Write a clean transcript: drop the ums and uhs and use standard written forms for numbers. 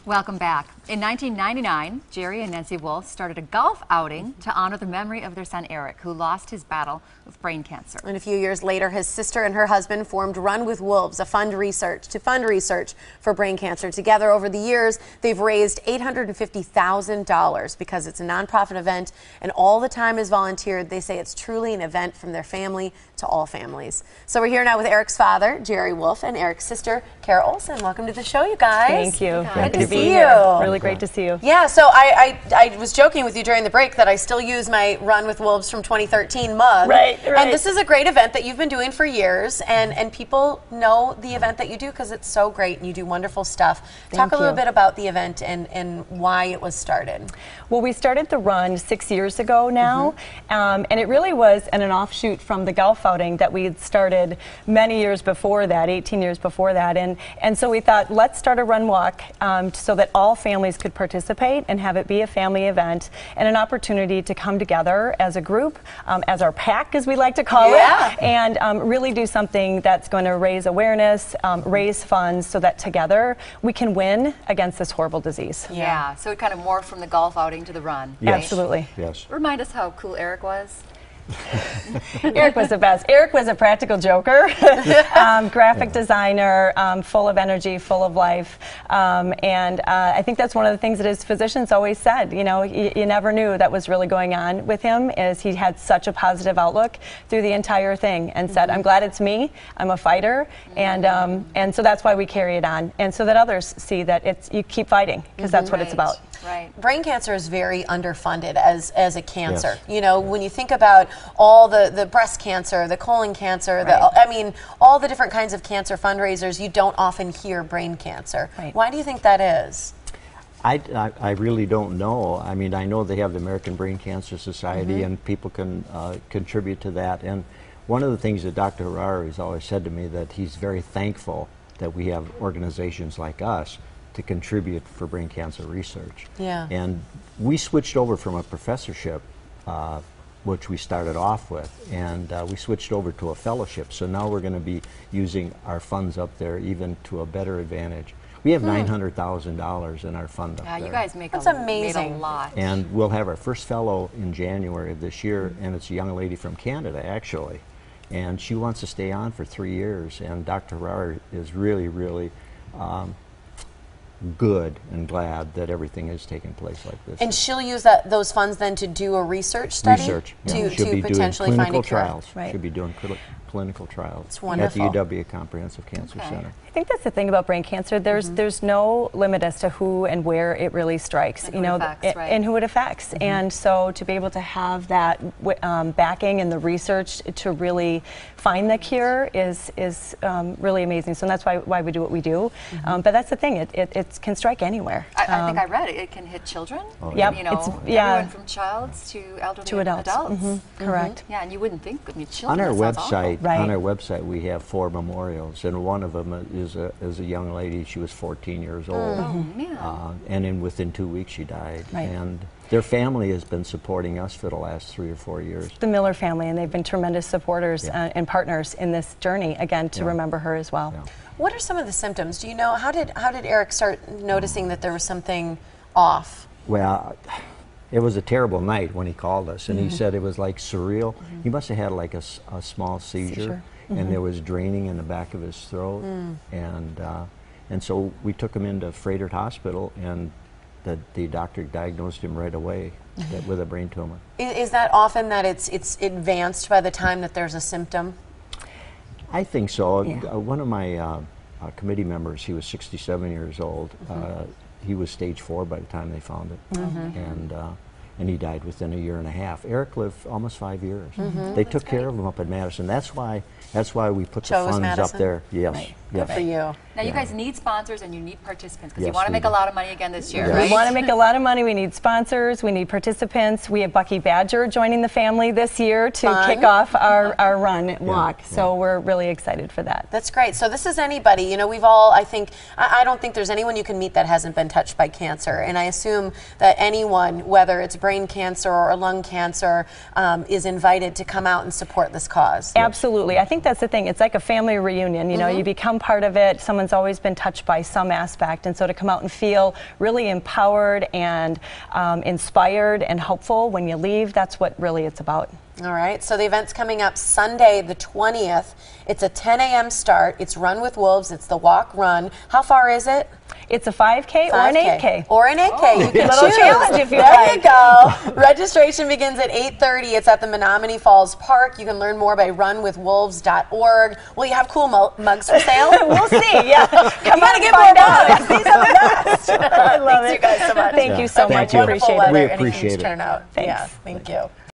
Welcome back. In 1999, Jerry and Nancy Wolfe started a golf outing to honor the memory of their son Eric, who lost his battle with brain cancer. And a few years later, his sister and her husband formed Run with Wolves, to fund research for brain cancer. Together, over the years, they've raised $850,000 because it's a nonprofit event, and all the time is volunteered. They say it's truly an event from their family to all families. So we're here now with Eric's father, Jerry Wolfe, and Eric's sister, Cara Olson. Welcome to the show, you guys. Thank you. Good to see you. Really great to see you. Yeah, so I was joking with you during the break that I still use my Run with Wolves from 2013 mug. Right. And this is a great event that you've been doing for years, and people know the event that you do because it's so great and you do wonderful stuff. Talk a little bit about the event and why it was started. Well, we started the run 6 years ago now, and it really was an offshoot from the golf outing that we had started many years before that, 18 years before that, and so we thought, let's start a run walk so that all families could participate and have it be a family event and an opportunity to come together as a group, as our pack, as we like to call it, and really do something that's going to raise awareness, raise funds so that together we can win against this horrible disease. Yeah, so it kind of morphed from the golf outing to the run. Yes. Absolutely. Yes. Remind us how cool Eric was. Eric was the best. Eric was a practical joker, graphic designer, full of energy, full of life, and I think that's one of the things that his physicians always said. You know, you never knew that was really going on with him, is he had such a positive outlook through the entire thing, and said, "I'm glad it's me. I'm a fighter," and so that's why we carry it on, and so that others see that you keep fighting, because that's what it's about. Right. Brain cancer is very underfunded as a cancer. Yes. You know, when you think about all the breast cancer, the colon cancer, I mean, all the different kinds of cancer fundraisers, you don't often hear brain cancer. Right. Why do you think that is? I really don't know. I mean, I know they have the American Brain Cancer Society, and people can contribute to that. And one of the things that Dr. Harari has always said to me, that he's very thankful that we have organizations like us to contribute for brain cancer research. Yeah. And we switched over from a professorship, which we started off with, and we switched over to a fellowship. So now we're going to be using our funds up there even to a better advantage. We have $900,000 in our fund up there. You guys make That's made a amazing. lot. And we'll have our first fellow in January of this year, and it's a young lady from Canada, actually. And she wants to stay on for 3 years, and Dr. Harari is really, really good and glad that everything is taking place like this. And she'll use those funds then to do a research study? Research, yeah. To She'll be potentially doing find a clinical cure. trials. Right. She'll be doing clinical trials It's wonderful. at the UW Comprehensive Cancer Center. I think that's the thing about brain cancer. There's no limit as to who and where it really strikes, and and who it affects. And so to be able to have that backing and the research to really find the cure is really amazing. So that's why we do what we do. But that's the thing; it can strike anywhere. I think I read it can hit children. Oh, Yep. You know, everyone from childs to elderly To adults. Correct. Yeah, and you wouldn't think. I mean, On children. our that sounds awful. website, Right. on our website, we have 4 memorials, and one of them is a young lady. She was 14 years old, Oh man. and within 2 weeks she died. Right. And their family has been supporting us for the last 3 or 4 years. The Miller family, and they've been tremendous supporters and partners in this journey. Again, to remember her as well. Yeah. What are some of the symptoms? Do you know, how did Eric start noticing that there was something off? Well, it was a terrible night when he called us, and he said it was like surreal. He must have had like a small seizure. And there was draining in the back of his throat, and so we took him into Frederick Hospital, and the doctor diagnosed him right away with a brain tumor. Is that often that it's advanced by the time that there's a symptom? I think so. Yeah. One of my committee members, he was 67 years old. He was stage 4 by the time they found it, and he died within a year and a half. Eric lived almost 5 years. They took care of him up at Madison. That's why we put the funds Madison? up there. Yes. Right. Good for you. Now you guys need sponsors and you need participants because you Yes, want to we make do. a lot of money again this year, Yes. right? We want to make a lot of money. We need sponsors. We need participants. We have Bucky Badger joining the family this year to kick off our run walk. So we're really excited for that. That's great. So this is anybody, you know, we've all, I don't think there's anyone you can meet that hasn't been touched by cancer. And I assume that anyone, whether it's brain cancer or lung cancer, is invited to come out and support this cause. Absolutely. I think that's the thing. It's like a family reunion. You know, you become part of it. Someone's everyone's always been touched by some aspect, and so to come out and feel really empowered and inspired and hopeful when you leave, that's what really it's about. All right, so the event's coming up Sunday the 20th. It's a 10 a.m. start. It's Run with Wolves. It's the walk run. How far is it? It's a 5K or an 8K. Or an 8K. Oh, you can little choose. challenge if you there like. you go. Registration begins at 8:30. It's at the Menomonee Falls Park. You can learn more by runwithwolves.org. Will you have cool mugs for sale? We'll see. Yeah, come on and and find get more out. mugs. These are the best. I love Thanks it. you guys so much. Thank you so Thank much. you. Appreciate Wonderful it. weather We and a huge appreciate it. turnout. Thanks. Yeah, thank you.